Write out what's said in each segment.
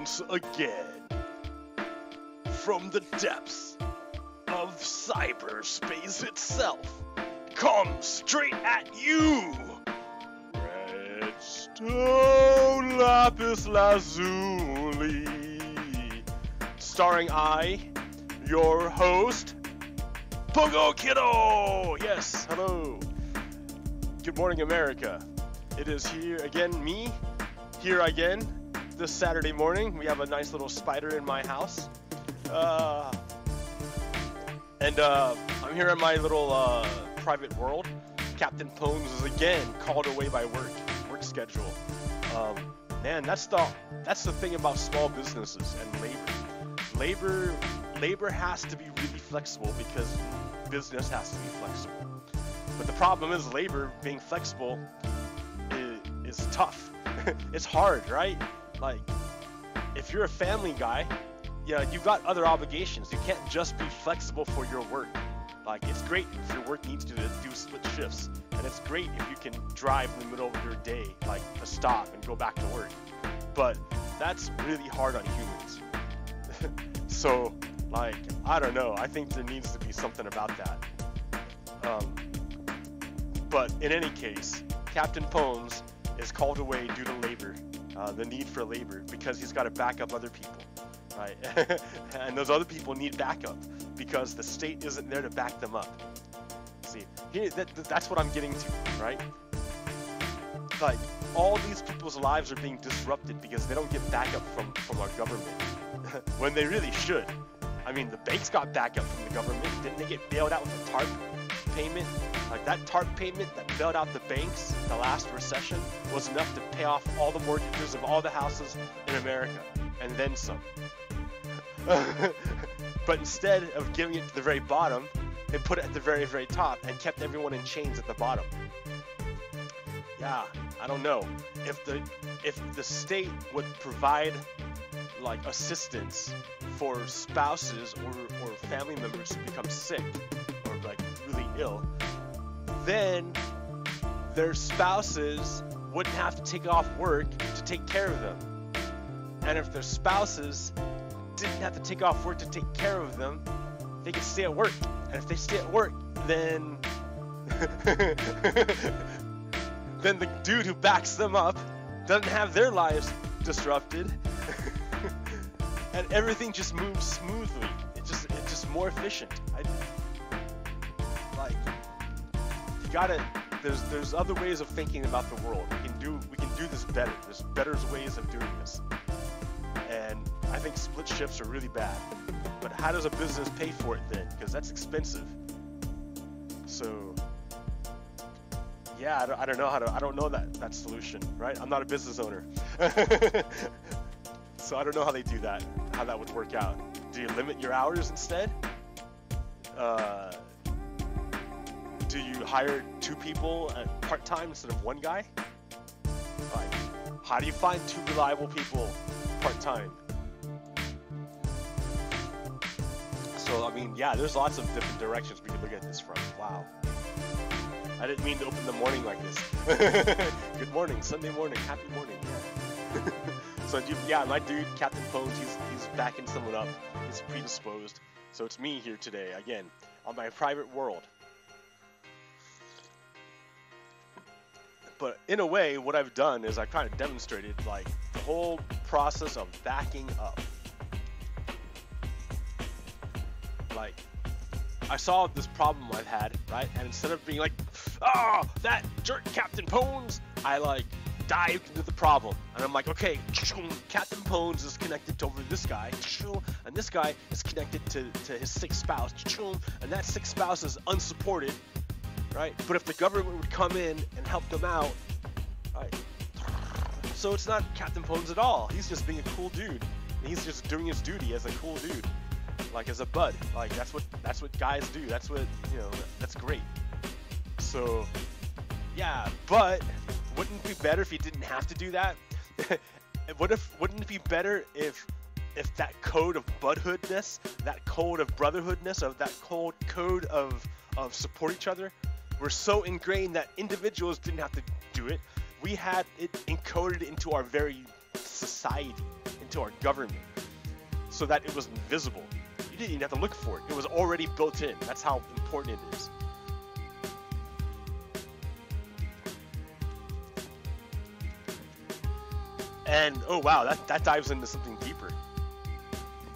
once again, from the depths of cyberspace itself, comes straight at you, Redstone Lapis Lazuli, starring I, your host, PoGokeRo. Yes, hello. Good morning, America. It is here again, me, here again, this Saturday morning. We have a nice little spider in my house. I'm here in my little private world. Captain Pones is again called away by work schedule. Man, that's the thing about small businesses and labor. Labor has to be really flexible because business has to be flexible. But the problem is labor being flexible is tough. It's hard, right? Like, if you're a family guy, yeah, you've got other obligations. You can't just be flexible for your work. Like, it's great if your work needs to do split shifts, and it's great if you can drive in the middle of your day, like to stop and go back to work. But that's really hard on humans. So, like, I don't know. I think there needs to be something about that. But in any case, Captain Pones is called away due to labor, the need for labor, because he's got to back up other people, right? And those other people need backup because the state isn't there to back them up. See, here, that's what I'm getting to, right? Like, all these people's lives are being disrupted because they don't get backup from our government when they really should. I mean, the banks got backup from the government. Didn't they get bailed out with a TARP payment? Like, that TARP payment that bailed out the banks in the last recession was enough to pay off all the mortgages of all the houses in America, and then some. But instead of giving it to the very bottom, they put it at the very, very top and kept everyone in chains at the bottom. Yeah, I don't know. If the state would provide, like, assistance for spouses or family members who become sick or, like, really ill, then their spouses wouldn't have to take off work to take care of them. And if their spouses didn't have to take off work to take care of them, they could stay at work. And if they stay at work, then then the dude who backs them up doesn't have their lives disrupted. And everything just moves smoothly. It's just more efficient. There's other ways of thinking about the world. We can do this better. There's better ways of doing this. And I think split shifts are really bad. But how does a business pay for it then? Because that's expensive. So yeah, I don't know I don't know that solution, right? I'm not a business owner. So I don't know how they do that, how that would work out. Do you limit your hours instead? Do you hire 2 people at part-time instead of 1 guy? Like, how do you find 2 reliable people part-time? So, I mean, yeah, there's lots of different directions we could look at this from. Wow. I didn't mean to open the morning like this. Good morning, Sunday morning, happy morning, yeah. So, yeah, my dude, Captain Pones, he's backing someone up. He's predisposed. So it's me here today, again, on my private world. But in a way, what I've done is I've kind of demonstrated, like, the whole process of backing up. Like, I saw this problem I've had, right? And instead of being like, oh, that jerk Captain Pones, I, like, dived into the problem. And I'm like, okay, Captain Pones is connected to over this guy, and this guy is connected to his sick spouse, and that sick spouse is unsupported, right? But if the government would come in and help them out, right? So it's not Captain Pones at all. He's just being a cool dude. He's just doing his duty as a cool dude, like as a bud. Like that's what guys do. That's what, you know. That's great. So yeah, but wouldn't it be better if he didn't have to do that? Wouldn't it be better if that code of budhoodness, that code of brotherhoodness, of that code of support each other, were so ingrained that individuals didn't have to do it. We had it encoded into our very society, into our government so that it was invisible. You didn't even have to look for it. It was already built in. That's how important it is. And oh wow, that dives into something deeper.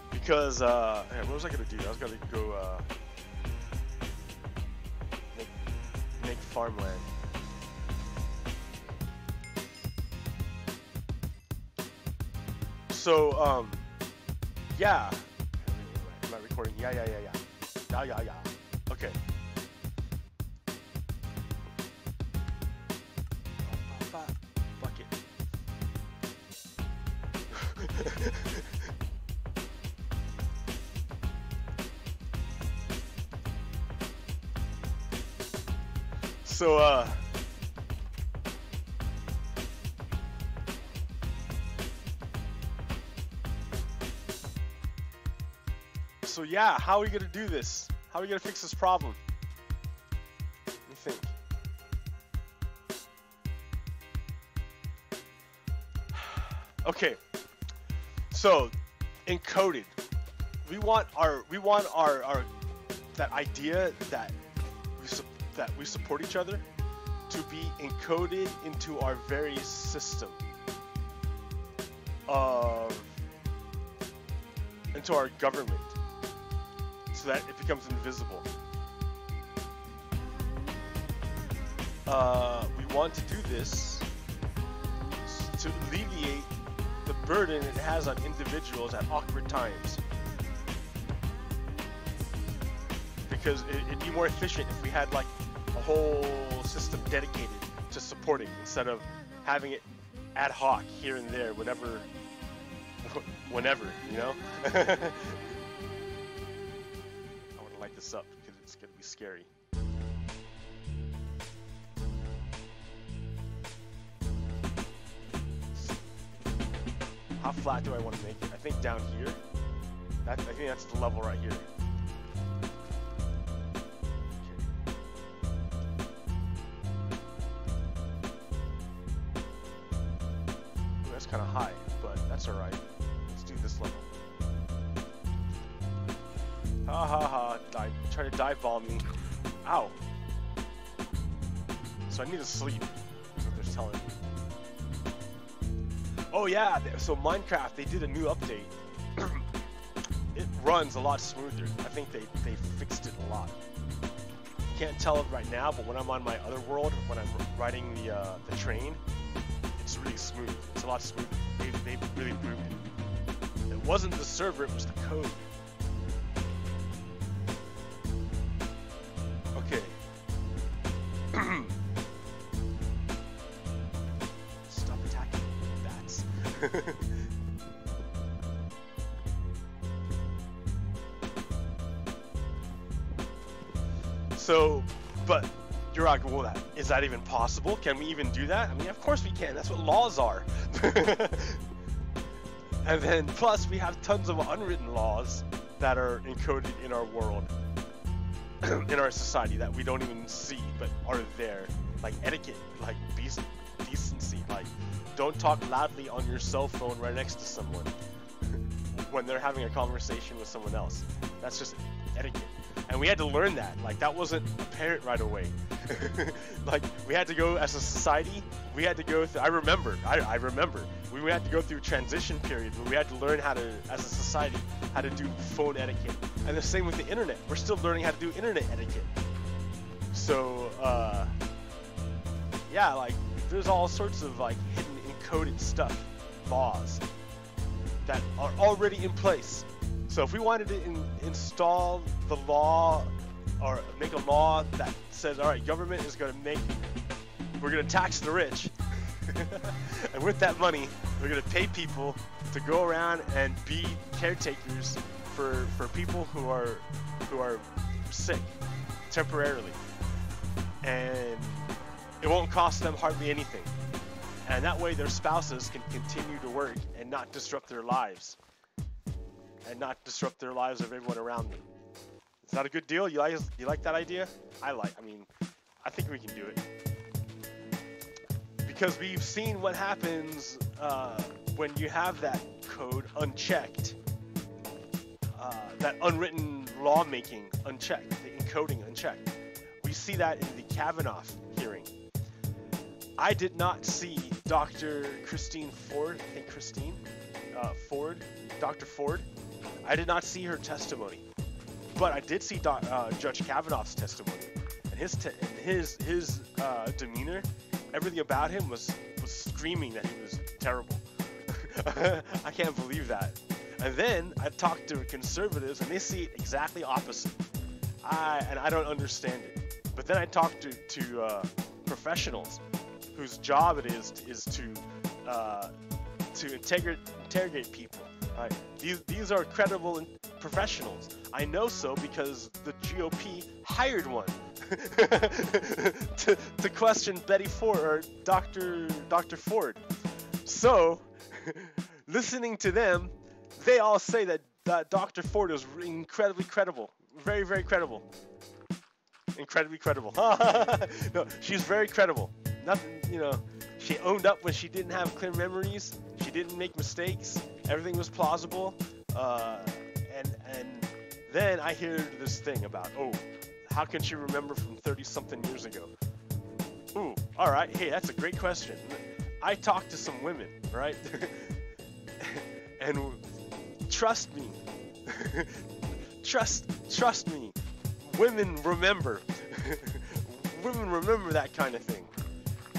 Because what was I gonna do? I was gonna go make farmland. So yeah. Am I recording? Yeah. Okay. Bucket. So yeah, how are we gonna do this? How are we gonna fix this problem? Let me think. Okay, so encoded. We want our that idea that we support each other to be encoded into our very system of into our government, so that it becomes invisible. We want to do this to alleviate the burden it has on individuals at awkward times. Because it'd be more efficient if we had like a whole system dedicated to supporting instead of having it ad hoc here and there whenever, you know? I want to light this up because it's going to be scary. How flat do I want to make it? I think down here. I think that's the level right here. Ooh, that's kind of high, but that's all right. Let's do this level. Ha ha ha! Try to dive bomb me. Ow! So I need to sleep. That's what they're telling me. Oh yeah, so Minecraft, they did a new update. It runs a lot smoother. I think they fixed it a lot. Can't tell it right now, but when I'm on my other world, when I'm riding the train, it's really smooth. It's a lot smoother. They really improved it. It wasn't the server, it was the code. Okay. Stop attacking bats. So, but you're like, well, is that even possible? Can we even do that? I mean, of course we can. That's what laws are. And then, plus, we have tons of unwritten laws that are encoded in our world, in our society, that we don't even see, but are there. Like etiquette, like decency, like don't talk loudly on your cell phone right next to someone when they're having a conversation with someone else. That's just etiquette. And we had to learn that. Like, that wasn't apparent right away. Like, we had to go, as a society, we had to go through, I remember, we had to go through a transition period where we had to learn how to, as a society, how to do phone etiquette. And the same with the internet. We're still learning how to do internet etiquette. So, yeah, like, there's all sorts of, like, hidden encoded stuff, laws, that are already in place. So if we wanted to install the law, or make a law that says, all right, government is going to we're going to tax the rich, and with that money, we're going to pay people to go around and be caretakers for people who are sick temporarily, and it won't cost them hardly anything, and that way their spouses can continue to work and not disrupt their lives. And not disrupt their lives of everyone around them. Is that a good deal? You like that idea? I think we can do it. Because we've seen what happens when you have that code unchecked, that unwritten lawmaking unchecked, the encoding unchecked. We see that in the Kavanaugh hearing. I did not see Dr. Christine Ford, I think Christine Ford, Dr. Ford. I did not see her testimony, but I did see Judge Kavanaugh's testimony, and his demeanor, everything about him was screaming that he was terrible. I can't believe that. And then I talked to conservatives, and they see it exactly opposite. I don't understand it. But then I talked to professionals whose job it is to interrogate people. Right? These are credible professionals. I know so because the GOP hired one to question Betty Ford or Dr. Ford. So, listening to them, they all say that Dr. Ford is incredibly credible, very, very credible, incredibly credible. No, she's very credible. Nothing, she owned up when she didn't have clear memories. She didn't make mistakes. Everything was plausible. And then I hear this thing about, how can she remember from 30-something years ago? Ooh, all right. Hey, that's a great question. I talked to some women, right? And trust me, trust me, women remember. Women remember that kind of thing.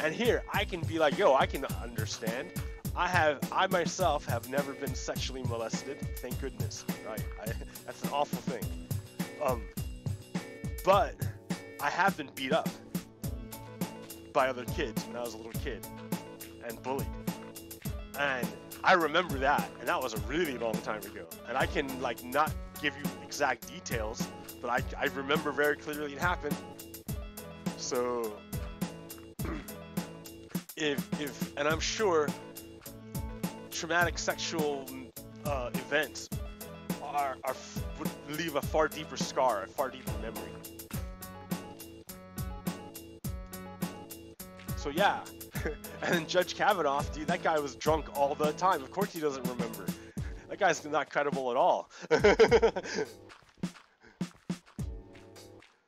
And here, I can be like, I can understand. I myself have never been sexually molested, thank goodness, right? That's an awful thing. But I have been beat up by other kids when I was a little kid and bullied. And I remember that, and that was a really long time ago. And I can not give you exact details, but I remember very clearly it happened. So and I'm sure traumatic sexual events would leave a far deeper scar, a far deeper memory. So yeah, and then Judge Kavanaugh, dude, that guy was drunk all the time. Of course he doesn't remember. That guy's not credible at all.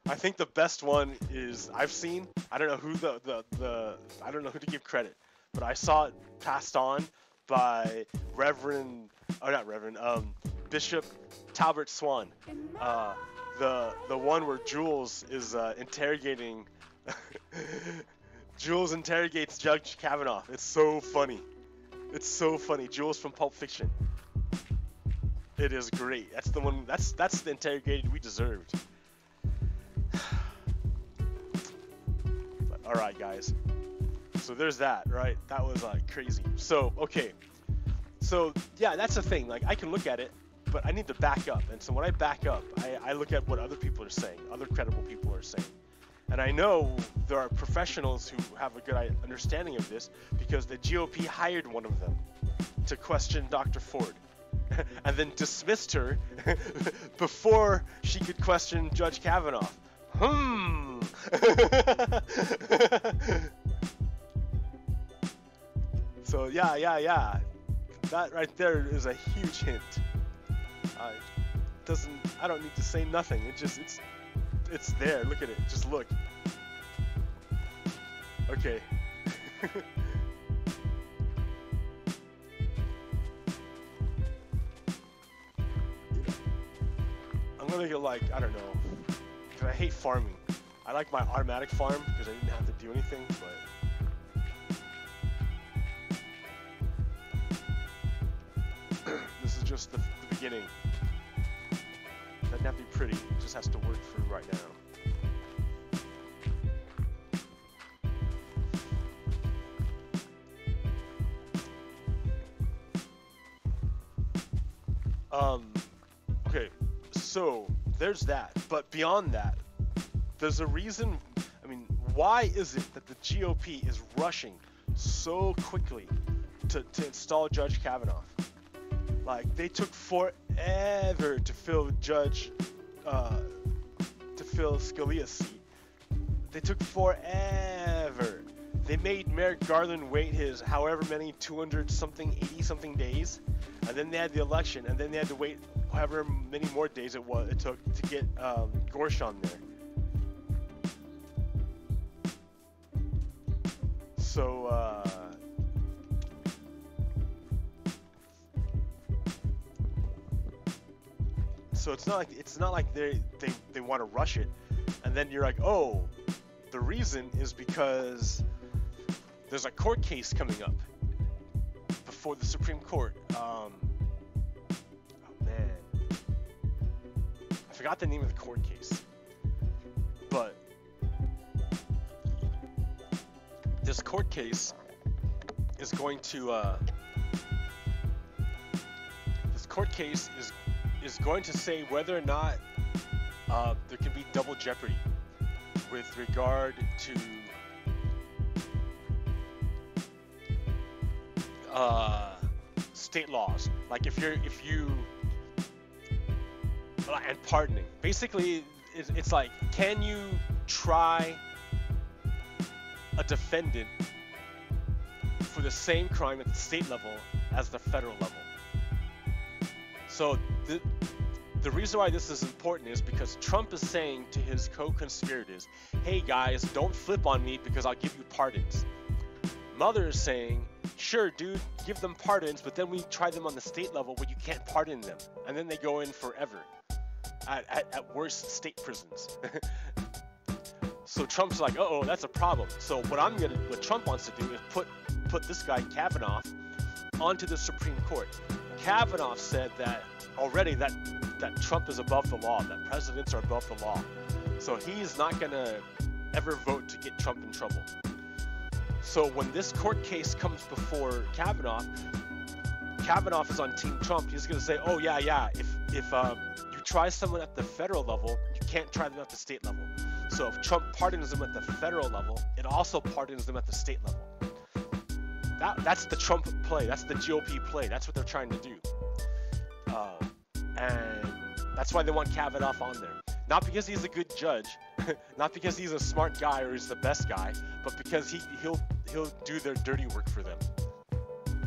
I think the best one is I've seen. I don't know who I don't know who to give credit, but I saw it passed on by Bishop Talbert Swan. The one where Jules is interrogating. Jules interrogates Judge Kavanaugh. It's so funny. It's so funny. Jules from Pulp Fiction. It is great. That's the one. That's the interrogated we deserved. But, all right, guys. So there's that, right? That was crazy. So okay. So yeah, that's the thing. I can look at it, but I need to back up. And so when I back up, I look at what other people are saying, other credible people are saying. And I know there are professionals who have a good understanding of this because the GOP hired one of them to question Dr. Ford and then dismissed her before she could question Judge Kavanaugh. So yeah. That right there is a huge hint. I don't need to say nothing. It's there. Look at it. Just look. Okay. I'm gonna go I don't know. Cause I hate farming. I like my automatic farm because I didn't have to do anything, but this is just the beginning. Doesn't have to be pretty, it just has to work for right now. Okay, so there's that, but beyond that, there's a reason. Why is it that the GOP is rushing so quickly to install Judge Kavanaugh? They took forever to fill Scalia's seat. They took forever. they made Merrick Garland wait his however many 200 something, 80 something days, and then they had the election, and then they had to wait however many more days it took to get Gorsh on there. So it's not like they want to rush it, and then you're like, oh, the reason is because there's a court case coming up before the Supreme Court. Oh man, I forgot the name of the court case, but this court case is going to going to say whether or not there can be double jeopardy with regard to state laws. Like if you and pardoning. Basically, it's like, can you try a defendant for the same crime at the state level as the federal level? So the reason why this is important is because Trump is saying to his co-conspirators, hey guys, don't flip on me because I'll give you pardons. Mother is saying, sure dude, give them pardons, but then we try them on the state level where you can't pardon them, and then they go in forever at worst state prisons. So Trump's like, uh-oh, that's a problem. So what Trump wants to do is put this guy Kavanaugh onto the Supreme Court. Kavanaugh said that already that Trump is above the law, that presidents are above the law. So he's not gonna ever vote to get Trump in trouble. So when this court case comes before Kavanaugh is on Team Trump. He's gonna say, oh yeah, if you try someone at the federal level, you can't try them at the state level. So if Trump pardons them at the federal level, it also pardons them at the state level. That's the Trump play. That's the GOP play. That's what they're trying to do. And that's why they want Kavanaugh on there. Not because he's a good judge, not because he's a smart guy or he's the best guy, but because he'll do their dirty work for them.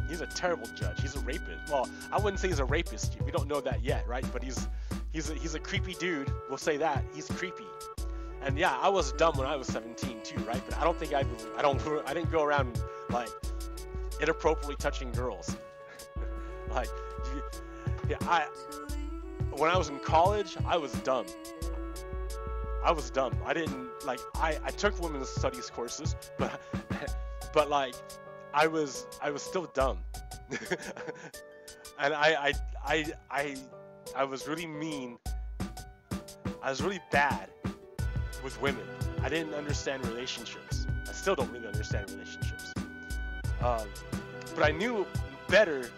He's a terrible judge. He's a rapist. Well, I wouldn't say he's a rapist. We don't know that yet, right? But he's a creepy dude. We'll say that. He's creepy. And yeah, I was dumb when I was 17 too, right? But I don't think I didn't go around like inappropriately touching girls. Like, yeah, when I was in college, I was dumb. I didn't like. I took women's studies courses, but like, I was still dumb, and I was really mean. I was really bad with women. I didn't understand relationships. I still don't really understand relationships. But I knew better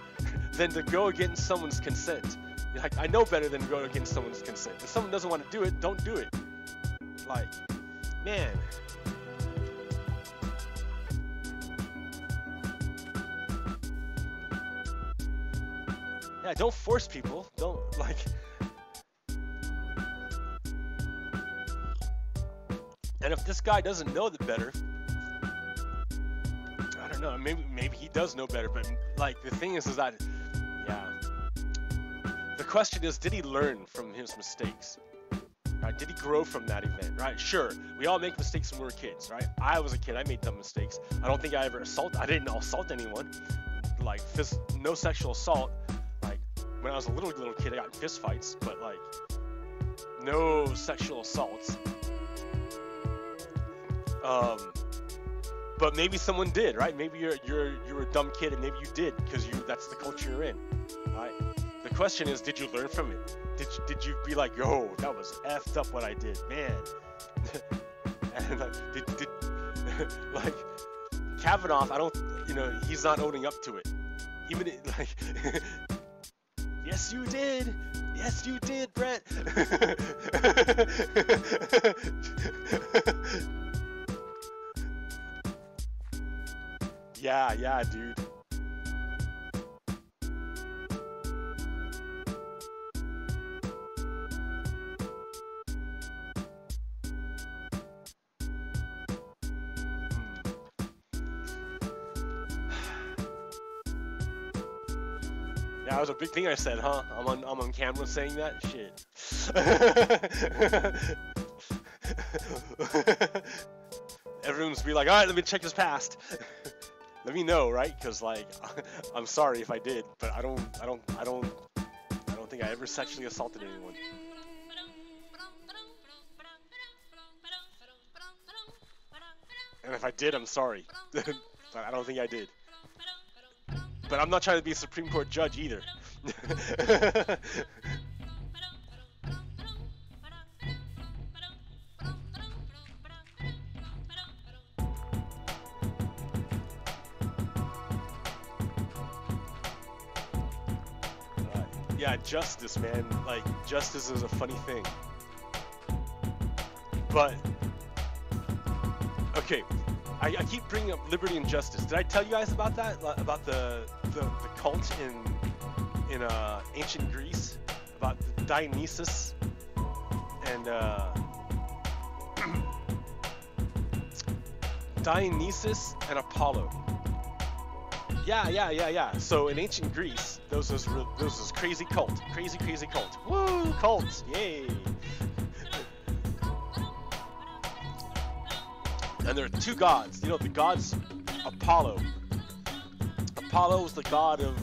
than to go against someone's consent. Like, I know better than to go against someone's consent. If someone doesn't want to do it, don't do it. Like, man. Yeah, don't force people. Don't, like... And if this guy doesn't know the better, I don't know, maybe he does know better, but like the thing is that, yeah. The question is, did he learn from his mistakes? Right? Did he grow from that event? Right? Sure, we all make mistakes when we were kids, right? I was a kid, I made dumb mistakes. I don't think I didn't assault anyone. Like, no sexual assault. Like, when I was a little kid, I got in fist fights, but like, no sexual assaults. But maybe someone did, right? Maybe you're a dumb kid and maybe you did because that's the culture you're in, right? The question is, did you learn from it? Did you be like, yo, that was effed up what I did, man? And like, did like Kavanaugh, he's not owning up to it. Even like, yes you did, Brett. Yeah, dude. That was a big thing I said, huh? I'm on camera saying that shit. Everyone's be like, all right, let me check his past. Let me know, right? Because like, I'm sorry if I did, but I don't think I ever sexually assaulted anyone. And if I did, I'm sorry. But I don't think I did. But I'm not trying to be a Supreme Court judge either. Yeah, justice, man. Like, justice is a funny thing. But, okay, I keep bringing up liberty and justice. Did I tell you guys about that? About the cult in ancient Greece? About Dionysus and Dionysus and Apollo. Yeah. So in ancient Greece, there was this crazy cult, crazy cult. Woo, cults, yay! And there are two gods. You know, the gods Apollo. Apollo was the god of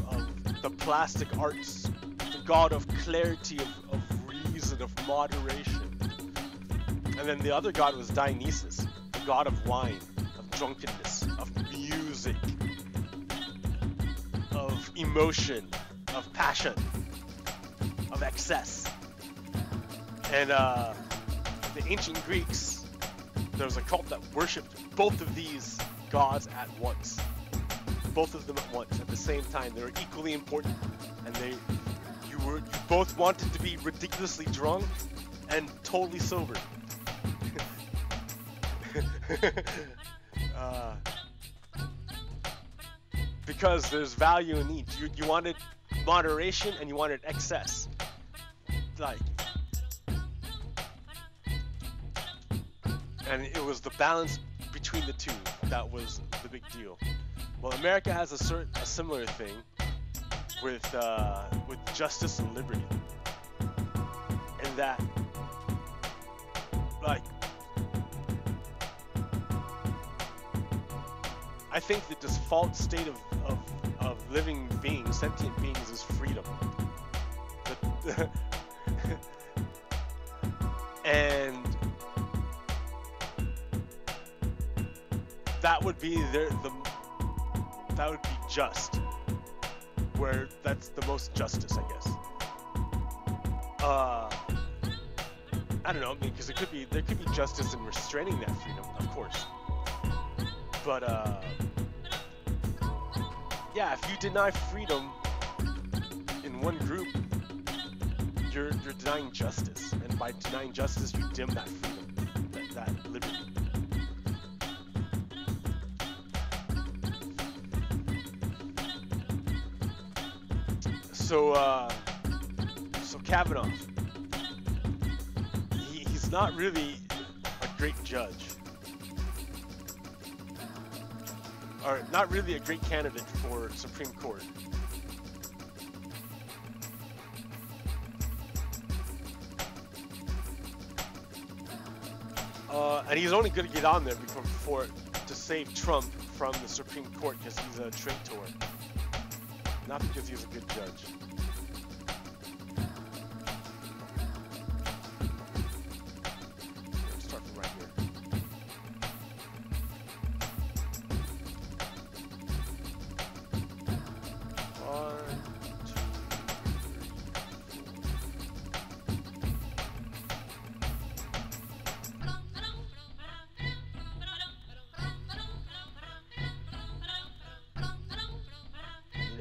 the plastic arts, the god of clarity, of reason, of moderation. And then the other god was Dionysus, the god of wine, of drunkenness, of music, of emotion, of passion, of excess. And the ancient Greeks, there was a cult that worshipped both of these gods at once. Both of them at once, at the same time. They were equally important, and you both wanted to be ridiculously drunk and totally sober. Because there's value in each. You wanted moderation and you wanted excess. Like, and it was the balance between the two that was the big deal. Well, America has a similar thing with justice and liberty, and that, like, I think the default state of living beings, sentient beings, is freedom. And that would be that would be just, where that's the most justice, I guess. I don't know, I mean, because there could be justice in restraining that freedom, of course. But yeah, if you deny freedom in one group, you're denying justice, and by denying justice, you dim that freedom, that liberty. So Kavanaugh, he's not really a great judge, or not really a great candidate for Supreme Court. And he's only going to get on there to save Trump from the Supreme Court because he's a traitor, not because he's a good judge. Let's start from right here.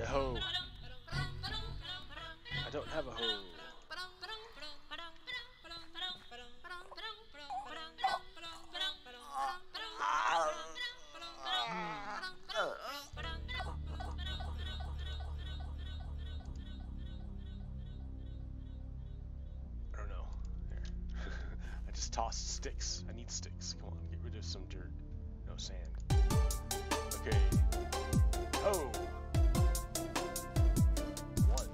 Hoe. I don't have a hoe. I don't know. There. I just tossed sticks. I need sticks. Come on, get rid of some dirt. No sand. Okay. Oh. 1,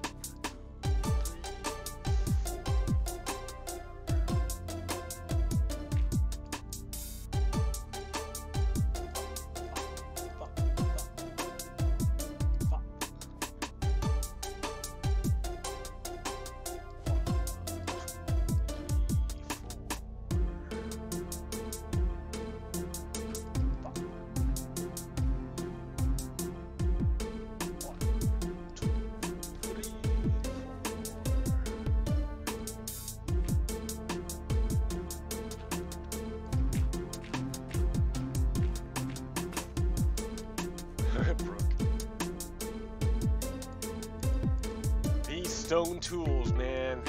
stone tools, man.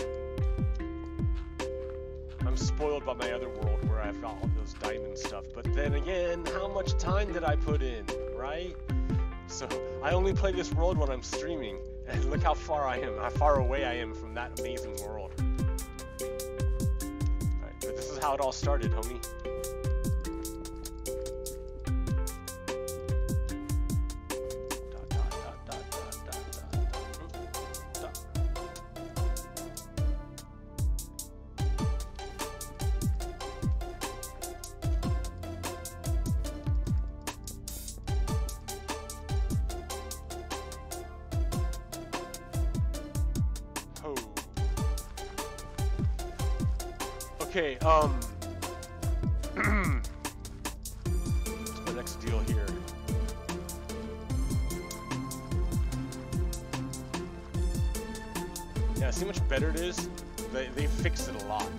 I'm spoiled by my other world where I've got all those diamond stuff. But then again, how much time did I put in, right? So I only play this world when I'm streaming. And look how far I am, how far away I am from that amazing world. Alright, but this is how it all started, homie. Okay, what's my next deal here? Yeah, see how much better it is? They fixed it a lot.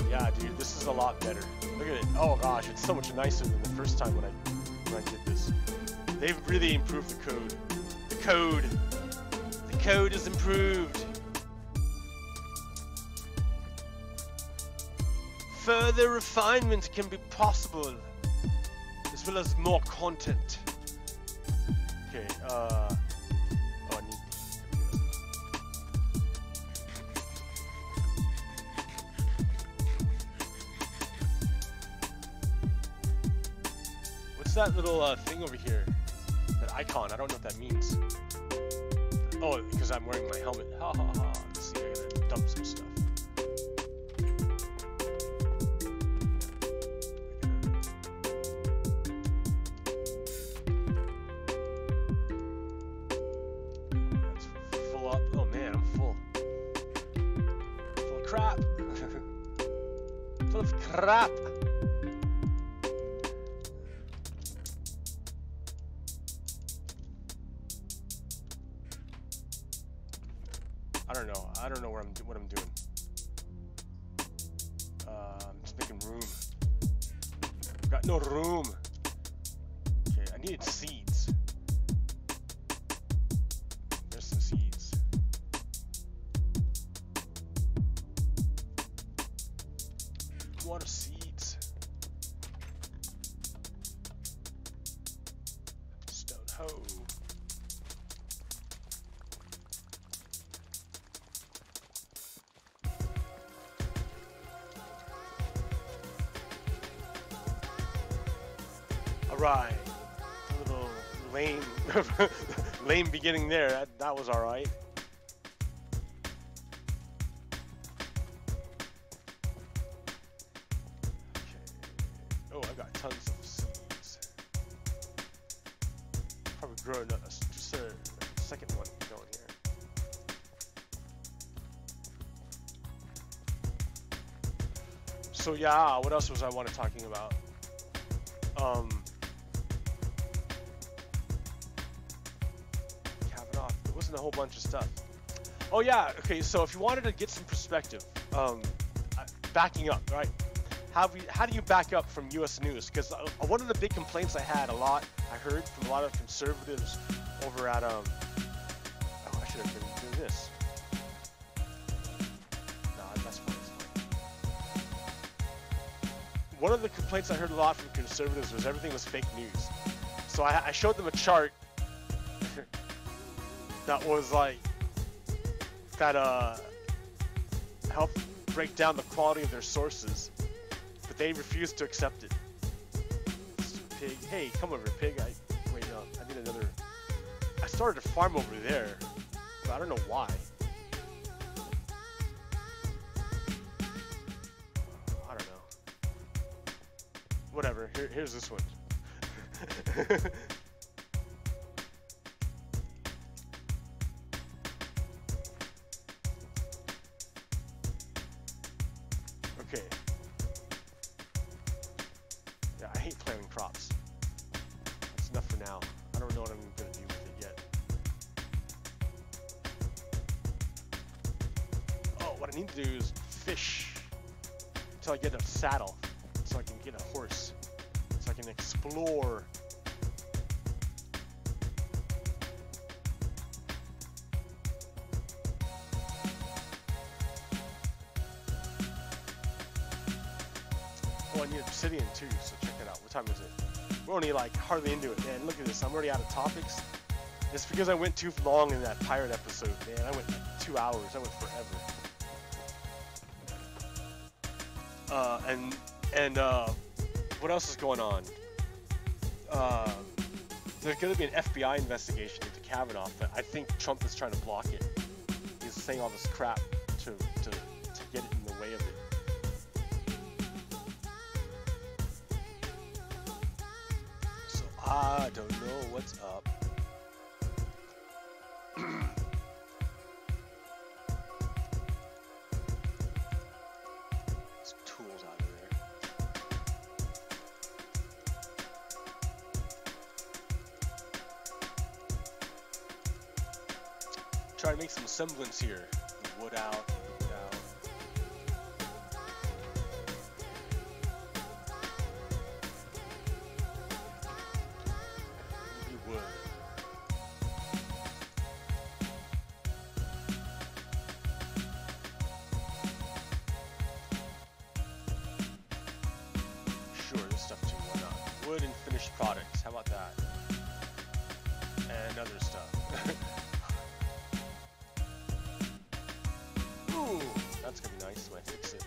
Yeah, dude, this is a lot better. Look at it. Oh gosh, it's so much nicer than the first time when I did this. They've really improved the code. The code is improved. Further refinement can be possible, as well as more content. Okay, oh, I need these. What's that little thing over here? That icon, I don't know what that means. Oh, because I'm wearing my helmet. Ha ha ha. Let's see, I gotta dump some stuff. Crap. I don't know what I'm doing. I'm just making room. I've got no room. Okay, I needed seeds. There's some seeds. Water seeds. Stone hoe. Alright. A little lame lame beginning there. That was alright. Tons of seeds. Probably grow just a second one going here. So yeah, what else was I talking about? Kavanaugh. There wasn't a whole bunch of stuff. Oh yeah. Okay. So if you wanted to get some perspective, backing up, right? How do you back up from U.S. news? Because one of the big complaints I heard from a lot of conservatives over at oh, I should have been doing this. No, that's fine. One of the complaints I heard a lot from conservatives was everything was fake news. So I showed them a chart that was like that helped break down the quality of their sources. They refused to accept it. Pig, hey, come over, pig. I need another. I started a farm over there, but I don't know why. I don't know. Whatever. Here's this one. Okay. Yeah, I hate planting crops. That's enough for now. I don't know what I'm going to do with it yet. Oh, what I need to do is fish until I get a saddle, so I can get a horse, so I can explore. Oh, I need obsidian too, so check it out. What time is it? We're only like hardly into it, man. Look at this. I'm already out of topics. It's because I went too long in that pirate episode, man. I went like 2 hours. I went forever. What else is going on? There's going to be an FBI investigation into Kavanaugh, but I think Trump is trying to block it. He's saying all this crap to get it in the way of it. So I don't know what's up. Some tools out of there. Try to make some semblance here. The wood out, the wood out. Maybe wood. Sure, this stuff too, why not? Wood and finished products, how about that? And other stuff. Ooh, that's gonna be nice when I fix it.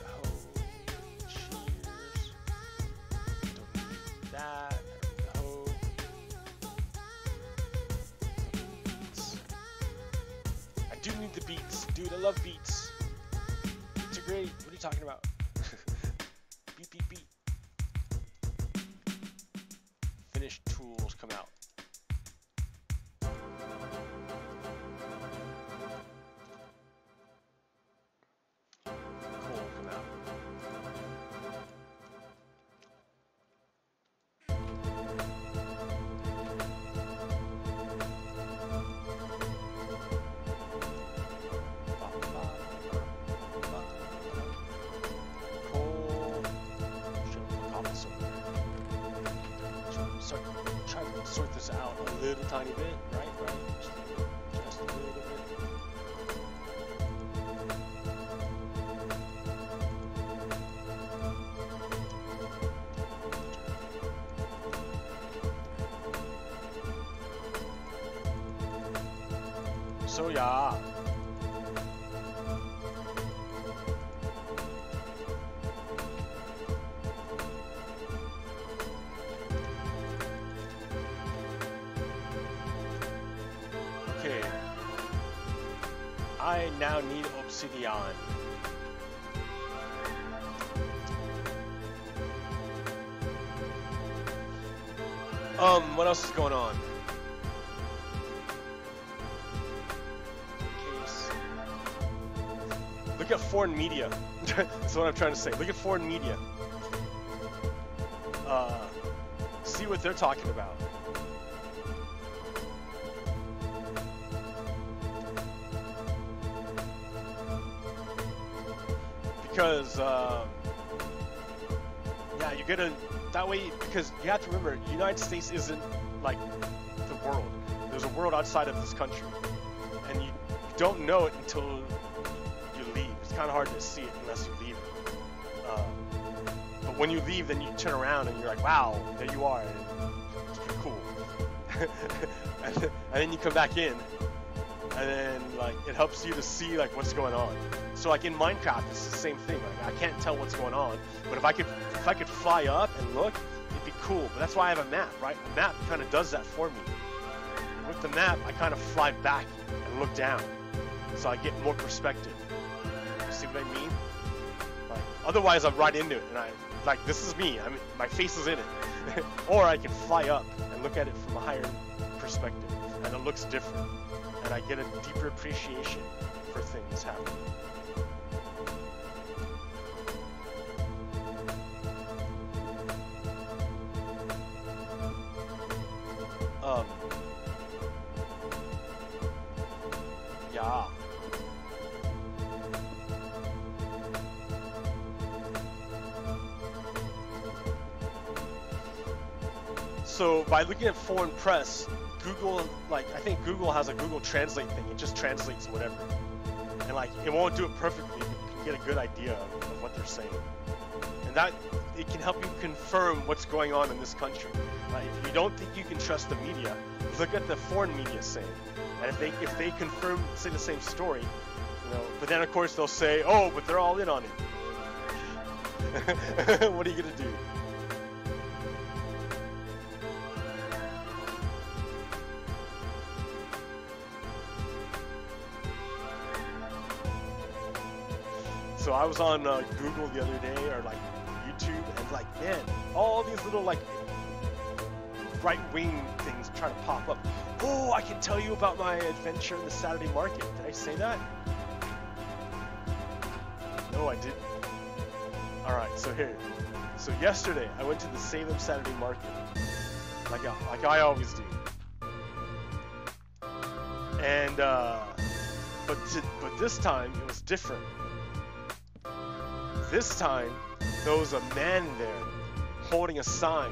Oh, cheers. Don't need that. Oh. Beets. I do need the beets. Dude, I love beets. Beets are great. What are you talking about? Beep, beep, beep. Finished tools come out. Coal come out. Try to sort this out a little tiny bit, right? Just a little bit. So yeah. Okay, I now need obsidian. What else is going on? Case. Look at foreign media. That's what I'm trying to say. Look at foreign media. See what they're talking about. Because, yeah, you gotta, that way, because you have to remember, the United States isn't like the world. There's a world outside of this country, and you don't know it until you leave. It's kind of hard to see it unless you leave. But when you leave, then you turn around and you're like, wow, there you are, and it's pretty cool. And then you come back in, and then like it helps you to see like what's going on. So like in Minecraft, it's the same thing. Like I can't tell what's going on, but if I could fly up and look, it'd be cool. But that's why I have a map, right? A map kind of does that for me. With the map, I kind of fly back and look down, so I get more perspective. You see what I mean? Like, otherwise, I'm right into it, and this is me. I mean, my face is in it. Or I can fly up and look at it from a higher perspective, and it looks different, and I get a deeper appreciation for things happening. Yeah. So by looking at foreign press, Google, like, I think Google has a Google Translate thing. It just translates whatever. And like, it won't do it perfectly, but you can get a good idea of what they're saying. And that, it can help you confirm what's going on in this country. Like, if you don't think you can trust the media, look at the foreign media saying. And if they confirm, say the same story, you know, but then of course they'll say, oh, but they're all in on it. What are you gonna do? So I was on Google the other day, or like YouTube, and like, man, all these little like right-wing things try to pop up. Oh, I can tell you about my adventure in the Saturday market. Did I say that? No, I didn't. Alright, so here. So yesterday, I went to the Salem Saturday market. Like I always do. And, but this time, it was different. This time, there was a man there, holding a sign.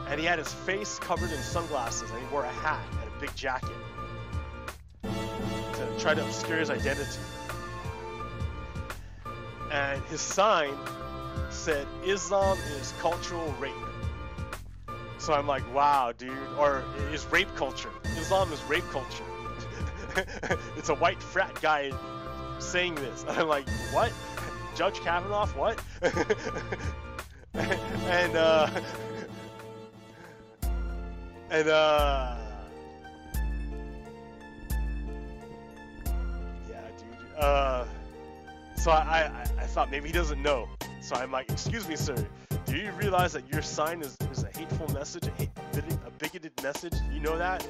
And he had his face covered in sunglasses, and he wore a hat and a big jacket to try to obscure his identity. And his sign said, Islam is cultural rape. So I'm like, wow, dude, or is rape culture. Islam is rape culture. It's a white frat guy saying this. And I'm like, what? Judge Kavanaugh, what? And yeah, dude. So I thought maybe he doesn't know. So I'm like, excuse me, sir, do you realize that your sign is a hateful message, a bigoted message? You know that?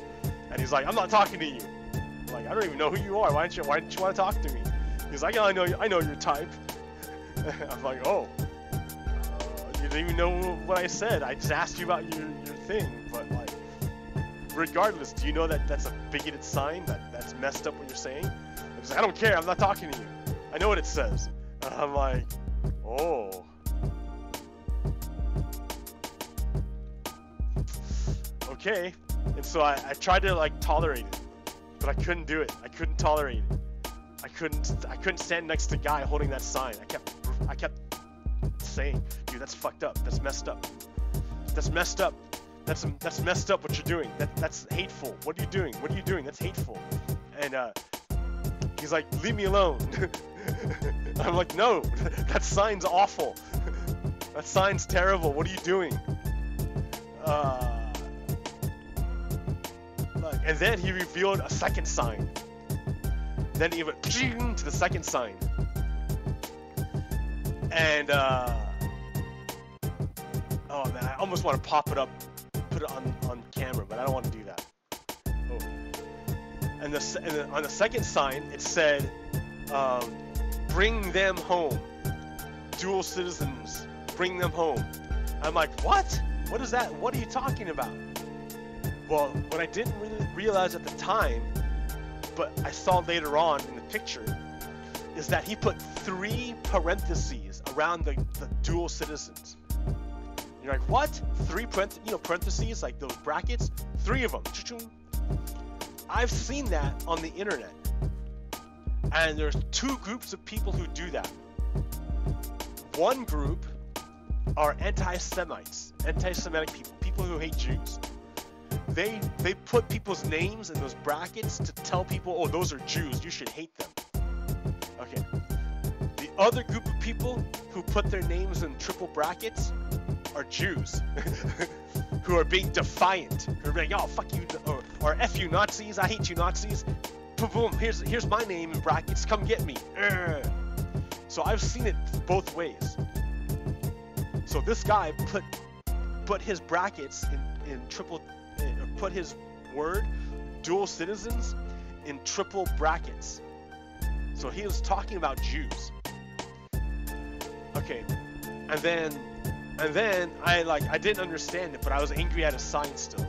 And he's like, I'm not talking to you. I'm like, I don't even know who you are. Why don't you want to talk to me? He's like, I know your type. I'm like, oh, you didn't even know what I said. I just asked you about your thing, but like, regardless, do you know that that's a bigoted sign? That's messed up what you're saying? He's like, I don't care. I'm not talking to you. I know what it says. And I'm like, oh. Okay. And so I tried to like tolerate it, but I couldn't do it. I couldn't tolerate it. I couldn't stand next to the guy holding that sign. I kept saying, dude, that's fucked up. That's messed up. That's messed up. That's messed up what you're doing. That's hateful. What are you doing? What are you doing? That's hateful. And he's like, leave me alone. I'm like, no, that sign's awful. That sign's terrible. What are you doing? And then he revealed a second sign. Then he went to the second sign. And oh man, I almost want to pop it up, put it on camera, but I don't want to do that. Oh. And on the second sign, it said, bring them home. Dual citizens, bring them home. I'm like, what? What is that? What are you talking about? Well, what I didn't really realize at the time, but I saw later on in the picture, is that he put 3 parentheses around the dual citizens. You're like, what? 3 parentheses, like those brackets? 3 of them. I've seen that on the internet. And there's 2 groups of people who do that. One group are anti-Semites, anti-Semitic people who hate Jews. They put people's names in those brackets to tell people, oh, those are Jews, you should hate them. Okay. The other group of people who put their names in triple brackets are Jews who are being defiant. Who are like, oh, fuck you, or F you Nazis, I hate you Nazis. Boom, boom, here's my name in brackets, come get me. So I've seen it both ways. So this guy put his brackets in triple, put his word, dual citizens, in triple brackets. So he was talking about Jews. Okay, and then I didn't understand it, but I was angry at his sign still.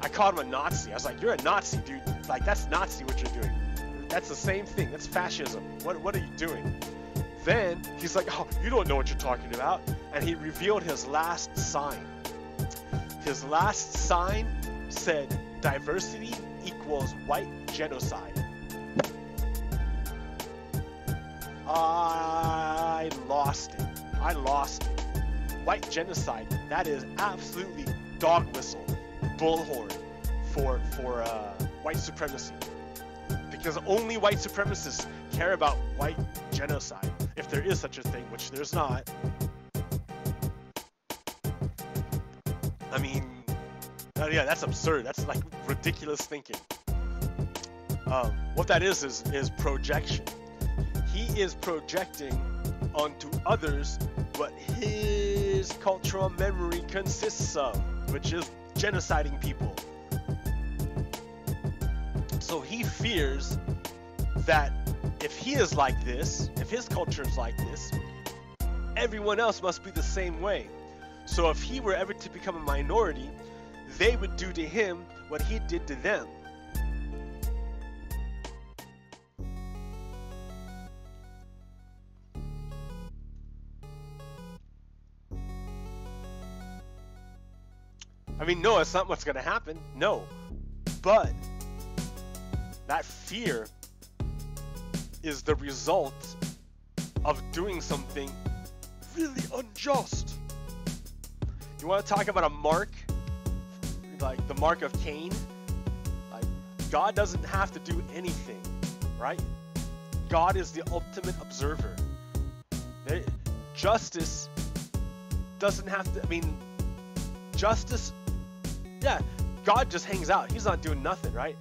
I called him a Nazi. I was like, you're a Nazi, dude. Like, that's Nazi what you're doing. That's the same thing. That's fascism. What are you doing? Then he's like, oh, you don't know what you're talking about. And he revealed his last sign. His last sign said diversity equals white genocide. I lost it. I lost it. White genocide, that is absolutely dog whistle, bullhorn for white supremacy. Because only white supremacists care about white genocide, if there is such a thing, which there's not. I mean, yeah, that's absurd. That's like ridiculous thinking. What that is projection. He is projecting onto others what his cultural memory consists of, which is genociding people. So he fears that if he is like this, if his culture is like this, everyone else must be the same way. So if he were ever to become a minority, they would do to him what he did to them. I mean, no, it's not what's going to happen. No. But that fear is the result of doing something really unjust. You want to talk about a mark, like the mark of Cain? Like, God doesn't have to do anything, right? God is the ultimate observer. Justice doesn't have to, I mean, justice, yeah, God just hangs out. He's not doing nothing, right?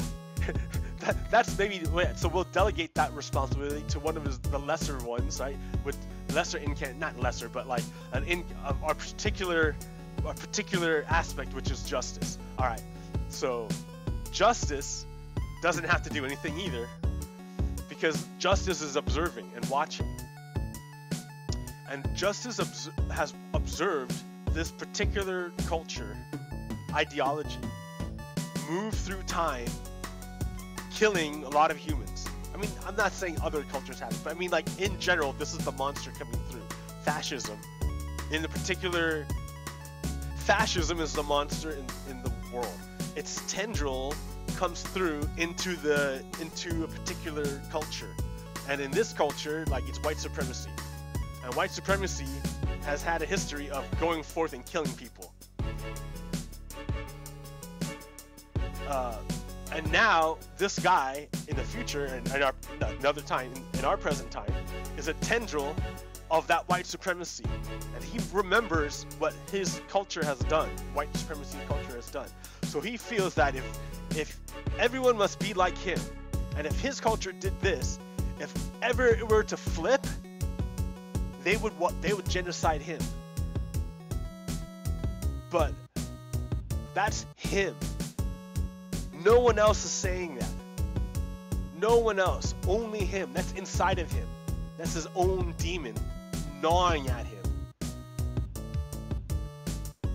That's maybe, so we'll delegate that responsibility to one of the lesser ones, right? With lesser not lesser, but like a particular aspect, which is justice. All right, so justice doesn't have to do anything either, because justice is observing and watching. And justice has observed this particular culture, ideology, move through time, killing a lot of humans. I mean, I'm not saying other cultures have it, but I mean, like, in general, this is the monster coming through. Fascism. In the particular, fascism is the monster in the world. Its tendril comes through into a particular culture. And in this culture, like, it's white supremacy. And white supremacy has had a history of going forth and killing people. And now, this guy, in the future, and another time, in our present time, is a tendril of that white supremacy. And he remembers what his culture has done, white supremacy culture has done. So he feels that if everyone must be like him, and if his culture did this, if ever it were to flip, they would genocide him. But that's him. No one else is saying that. No one else. Only him. That's inside of him. That's his own demon gnawing at him.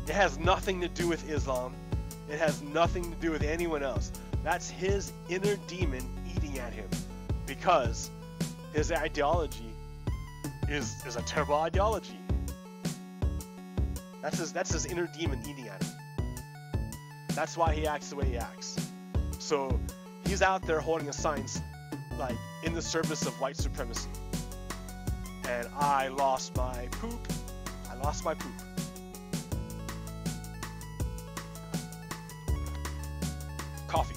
It has nothing to do with Islam. It has nothing to do with anyone else. That's his inner demon eating at him, because his ideology is a terrible ideology. That's his inner demon eating at him. That's why he acts the way he acts. So he's out there holding a sign, like, in the service of white supremacy. And I lost my poop. I lost my poop. Coffee.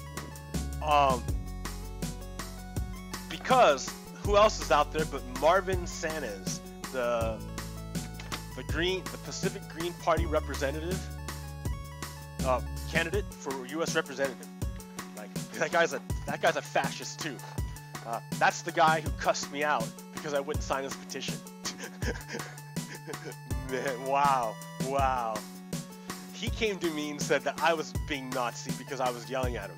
Because who else is out there but Marvin Sanchez, the Pacific Green Party representative, candidate for U.S. representative. Like, that guy's a fascist too. That's the guy who cussed me out because I wouldn't sign his petition. Man, wow. He came to me and said that I was being Nazi because I was yelling at him.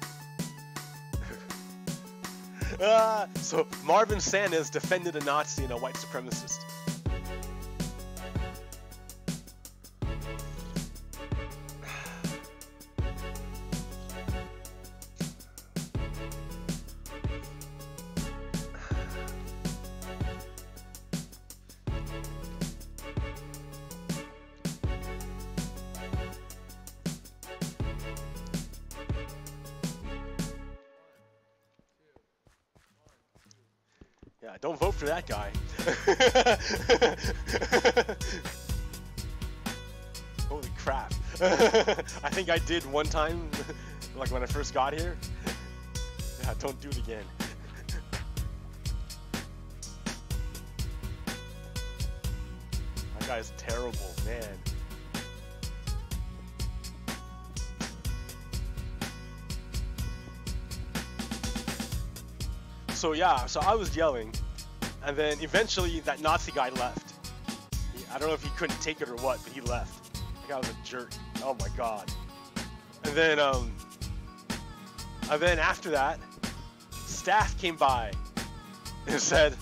So Marvin Sanchez defended a Nazi and a white supremacist. Yeah, don't vote for that guy. Holy crap. I think I did one time, like when I first got here. Yeah, don't do it again. That guy's terrible, man. So yeah, so I was yelling, and then eventually that Nazi guy left. I don't know if he couldn't take it or what, but he left. That guy was a jerk. Oh my god. And then after that, staff came by and said,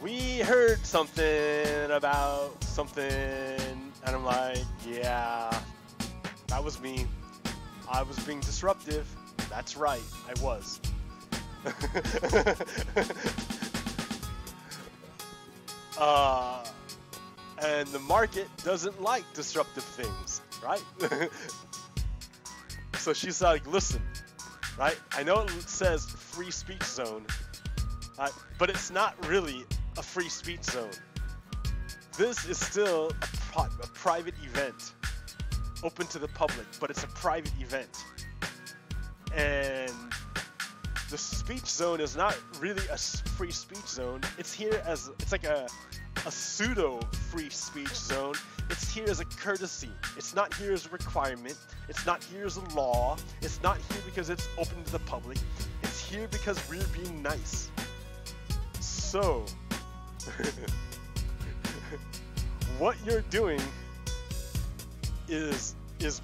"We heard something about something," and I'm like, "Yeah, that was me. I was being disruptive. That's right, I was." And the market doesn't like disruptive things, right? So she's like, "Listen, right? I know it says free speech zone, but it's not really a free speech zone. This is still a private event, open to the public, but it's a private event. And the speech zone is not really a free speech zone. It's here as, it's like a pseudo free speech zone. It's here as a courtesy. It's not here as a requirement. It's not here as a law. It's not here because it's open to the public. It's here because we're being nice. So, what you're doing is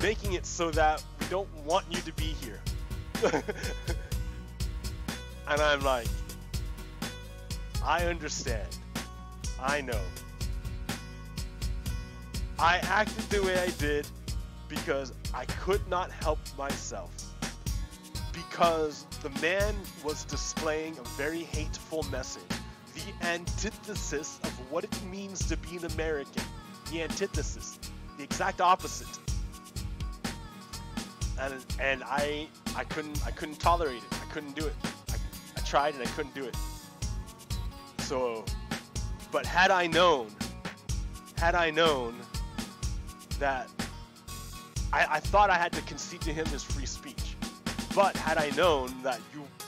making it so that we don't want you to be here." And I'm like, "I understand. I know. I acted the way I did because I could not help myself. Because the man was displaying a very hateful message. The antithesis of what it means to be an American. The antithesis. The exact opposite. And I couldn't tolerate it. I couldn't do it. I tried and I couldn't do it. So, but had I known that I thought I had to concede to him his free speech, but had I known that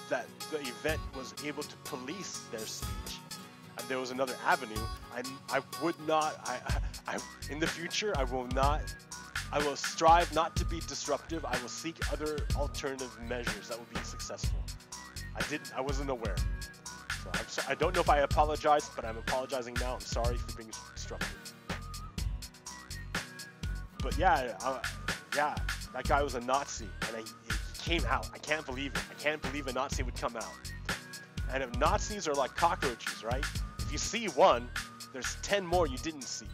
the event was able to police their speech and there was another avenue, I would not. In the future, I will strive not to be disruptive. I will seek other alternative measures that will be successful. I wasn't aware. So I don't know if I apologized, but I'm apologizing now. I'm sorry for being disruptive. But yeah, that guy was a Nazi, and he came out. I can't believe it. I can't believe a Nazi would come out. And if Nazis are like cockroaches, right? If you see one, there's 10 more you didn't see.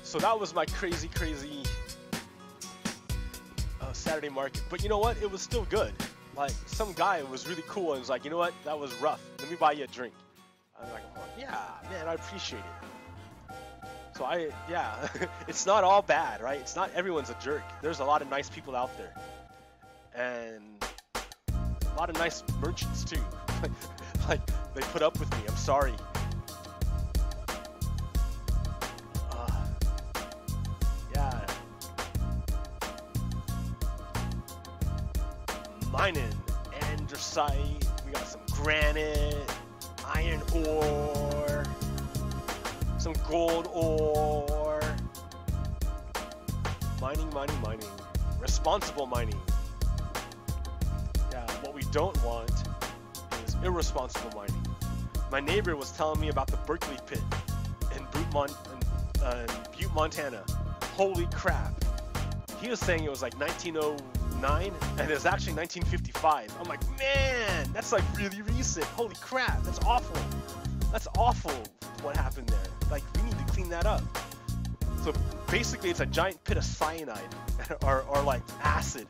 So that was my crazy Saturday market. But you know what? It was still good. Like, some guy was really cool and was like, "You know what? That was rough. Let me buy you a drink." I was like, "Oh, yeah, man, I appreciate it." So it's not all bad, right? It's not everyone's a jerk. There's a lot of nice people out there. And a lot of nice merchants too. Like, they put up with me. I'm sorry. Mining, andesite, we got some granite, iron ore, some gold ore. Mining. Responsible mining. Yeah, what we don't want is irresponsible mining. My neighbor was telling me about the Berkeley pit in Butte, Montana. Holy crap. He was saying it was like 1909, and it was actually 1955. I'm like, man, that's like really recent. Holy crap, that's awful. That's awful what happened there. Like, we need to clean that up. So basically, it's a giant pit of cyanide or like acid,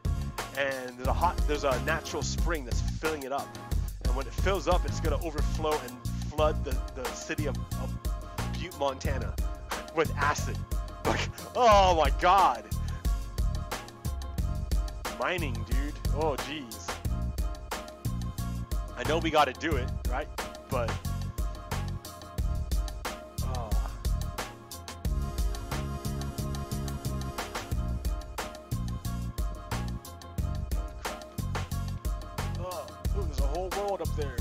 and there's a natural spring that's filling it up. And when it fills up, it's gonna overflow and flood the city of Butte, Montana with acid. Like, oh my god. Mining, dude. Oh, jeez. I know we gotta do it, right? But... oh. Oh, there's a whole world up there.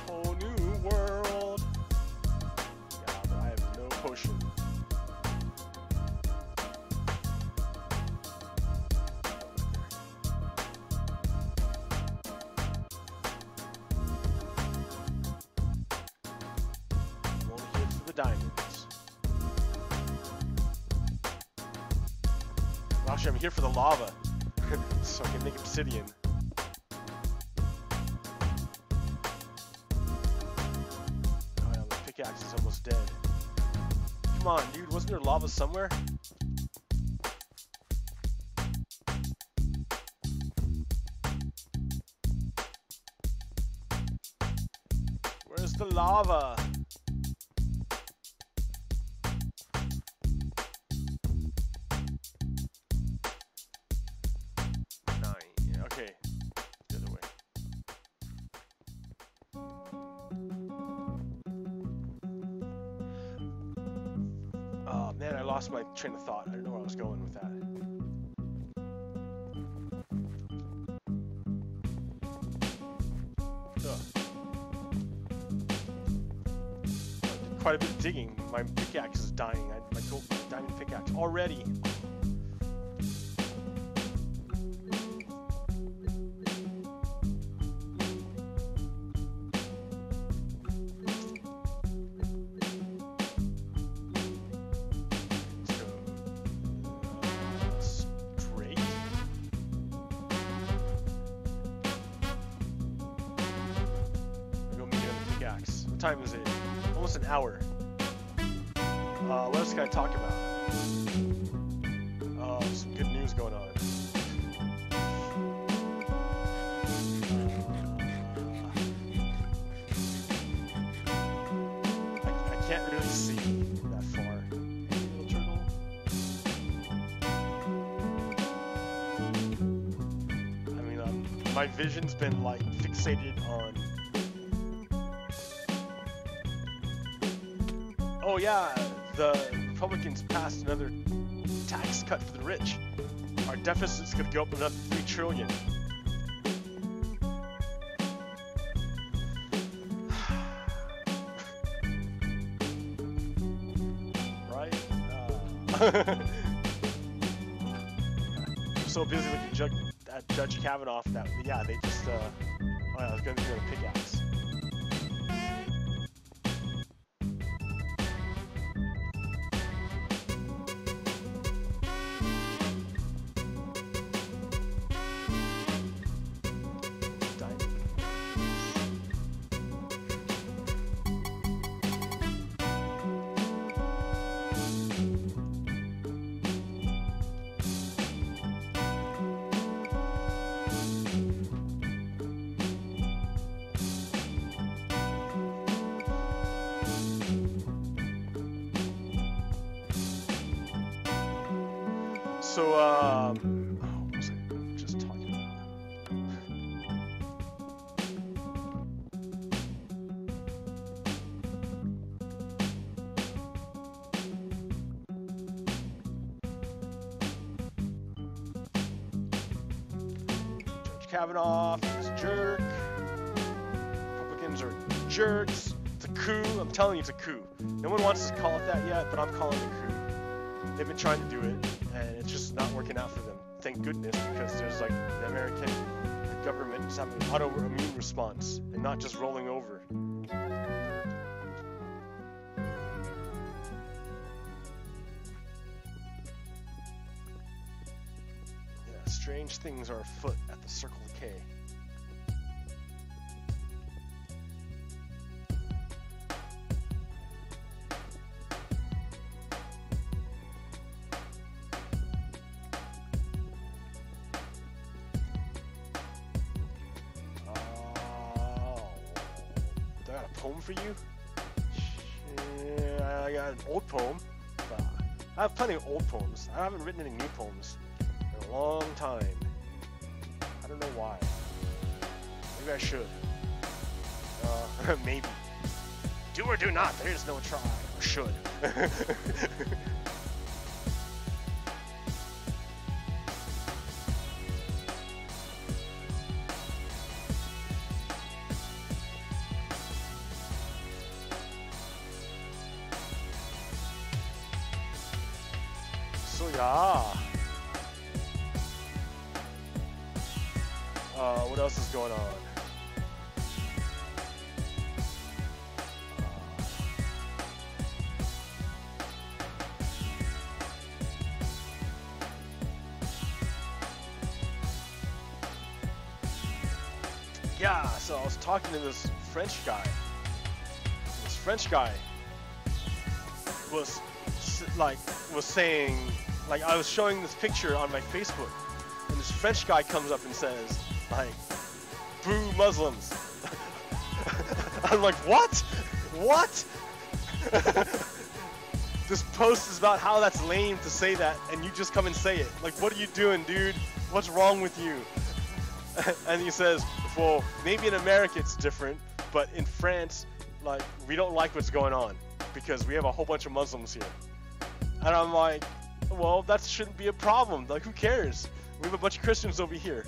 Whole new world. Yeah, but I have no potion. Diamonds. Well, actually, I'm here for the lava, so I can make obsidian. Oh yeah, the pickaxe is almost dead. Come on, dude, wasn't there lava somewhere? Where's the lava? Okay, the other way. Oh man, I lost my train of thought. I don't know where I was going with that. Ugh. I did quite a bit of digging. My pickaxe is dying. My gold diamond pickaxe already. What time is it? Almost an hour. What else can I talk about? Some good news going on. I can't really see that far. Little turtle. I mean, my vision's been like fixated on. Oh yeah, the Republicans passed another tax cut for the rich. Our deficit's gonna go up another $3 trillion. Right? I'm so busy looking at Judge Kavanaugh that, yeah, they just, oh yeah, I was gonna do a pickaxe. So, what was I just talking about? Judge Kavanaugh is a jerk. Republicans are jerks. It's a coup. I'm telling you, it's a coup. No one wants to call it that yet, but I'm calling it a coup. They've been trying to do it, and it's just not working out for them. Thank goodness, because there's like the American government is having an autoimmune response and not just rolling over. Yeah, strange things are afoot at the Circle K. poem for you. I got an old poem. I have plenty of old poems. I haven't written any new poems in a long time. I don't know why. Maybe I should. Maybe. Do or do not. There is no try. Or should. So yeah. What else is going on? Yeah, so I was talking to this French guy. This French guy was saying, like, I was showing this picture on my Facebook, and this French guy comes up and says, like, boo Muslims. I'm like, what? What? This post is about how that's lame to say that, and you just come and say it. Like, what are you doing, dude? What's wrong with you? And he says, well, maybe in America it's different, but in France, like, we don't like what's going on because we have a whole bunch of Muslims here. And I'm like, well, that shouldn't be a problem. Like, who cares? We have a bunch of Christians over here.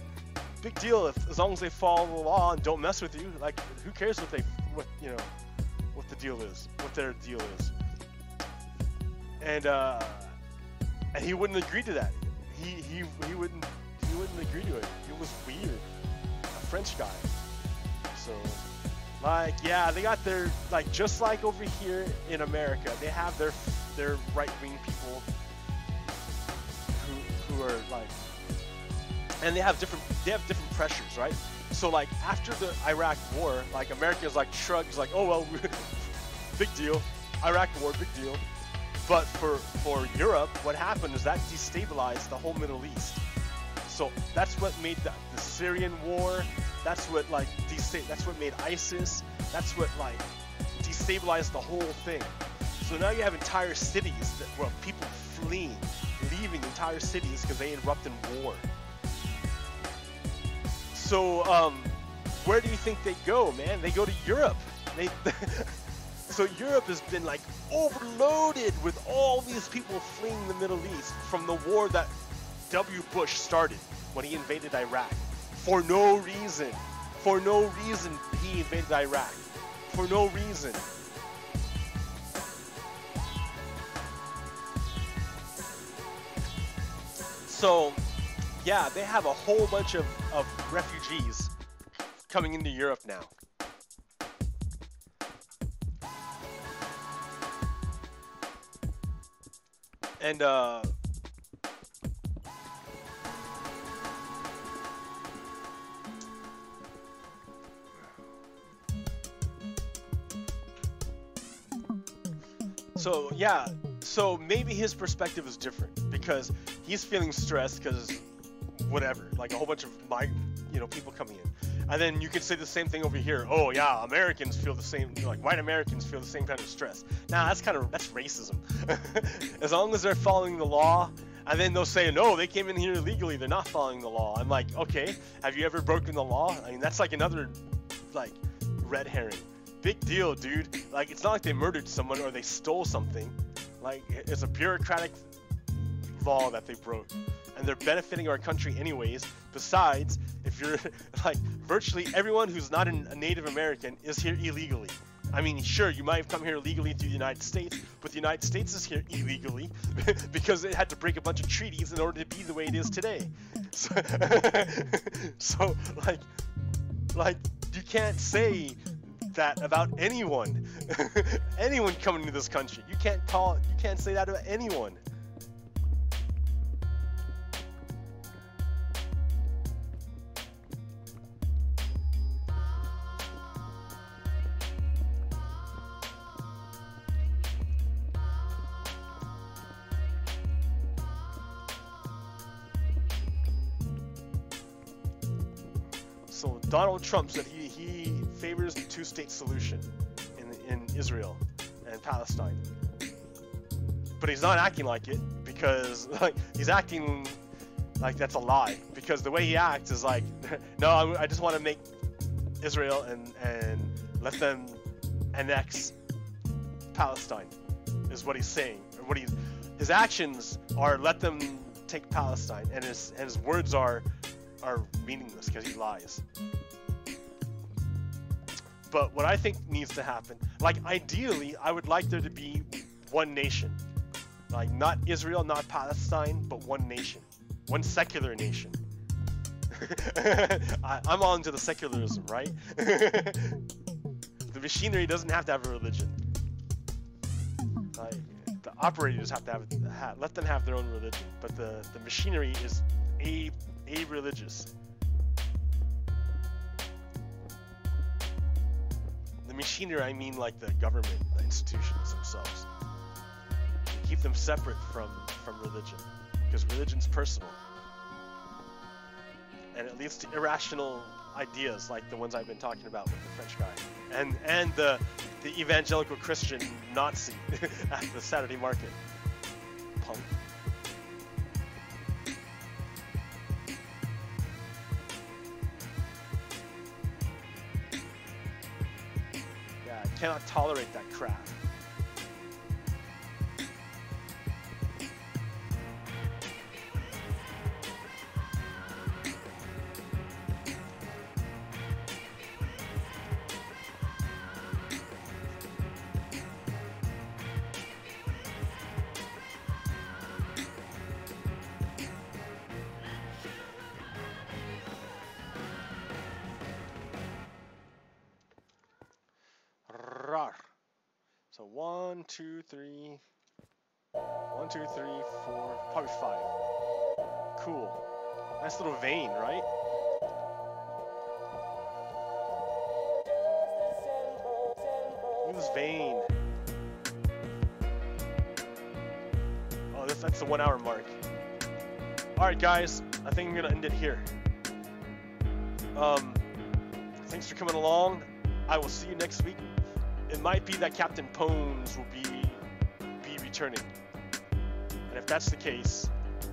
Big deal as long as they follow the law and don't mess with you. Like, who cares what the deal is, what their deal is. And he wouldn't agree to that. He wouldn't agree to it. It was weird. A French guy. So, like, yeah, they got their, like, just like over here in America, they have their right-wing people who are like, and they have different pressures, right? So, like, after the Iraq war, like, America's like shrugs, like, oh well, big deal. Iraq war, big deal. But for Europe, what happened is that destabilized the whole Middle East. So that's what made the Syrian war. That's what, like, that's what made ISIS. That's what, like, destabilized the whole thing. So now you have entire cities where people fleeing, leaving entire cities because they erupt in war. So where do you think they go, man? They go to Europe. So Europe has been, like, overloaded with all these people fleeing the Middle East from the war that W. Bush started when he invaded Iraq. For no reason. For no reason he invaded Iraq. For no reason. So, yeah, they have a whole bunch of refugees coming into Europe now. And, so, yeah, so maybe his perspective is different because he's feeling stressed because whatever, like a whole bunch of people coming in. And then you could say the same thing over here. Oh yeah, Americans feel the same, like white Americans feel the same kind of stress. Now that's racism. As long as they're following the law, and then they'll say, no, they came in here illegally, they're not following the law. I'm like, okay, have you ever broken the law? I mean, that's like another, like, red herring. Big deal, dude. Like, it's not like they murdered someone or they stole something. Like, it's a bureaucratic law that they broke. And they're benefiting our country anyways. Besides, if you're, like, virtually everyone who's not a Native American is here illegally. I mean, sure, you might have come here illegally to the United States, but the United States is here illegally because it had to break a bunch of treaties in order to be the way it is today. So like, you can't say that about anyone. Anyone coming to this country. You can't say that about anyone. So Donald Trump said he favors the two-state solution. Israel and Palestine. But he's not acting like it because like he's acting like that's a lie. Because the way he acts is like, no, I just want to make Israel and let them annex Palestine, is what he's saying. Or his actions are let them take Palestine, and his words are meaningless because he lies. But what I think needs to happen, like ideally, I would like there to be one nation. Like not Israel, not Palestine, but one nation. One secular nation. I'm all into the secularism, right? The machinery doesn't have to have a religion. Like, the operators have to let them have their own religion, but the machinery is a-religious. The machinery, I mean like the government, the institutions themselves. Keep them separate from religion, because religion's personal. And it leads to irrational ideas like the ones I've been talking about with the French guy. And the evangelical Christian Nazi at the Saturday market. Punk. Yeah, I cannot tolerate that crap. So 1, 2, 3, 1, 2, 3, 4, probably 5. Cool. Nice little vein, right? Look at this vein. Oh, that's the 1 hour mark. Alright guys, I think I'm gonna end it here. Thanks for coming along. I will see you next week. It might be that Captain Pones will be returning, and if that's the case,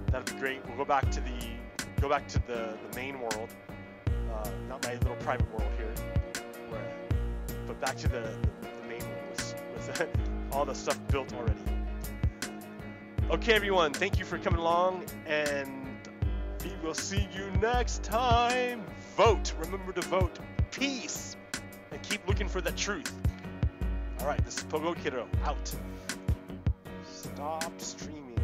that'd be great. We'll go back to the main world, not my little private world here, but back to the main world with all the stuff built already. Okay, everyone, thank you for coming along, and we will see you next time. Vote. Remember to vote. Peace, and keep looking for the truth. Alright, this is PoGokeRo out. Stop streaming.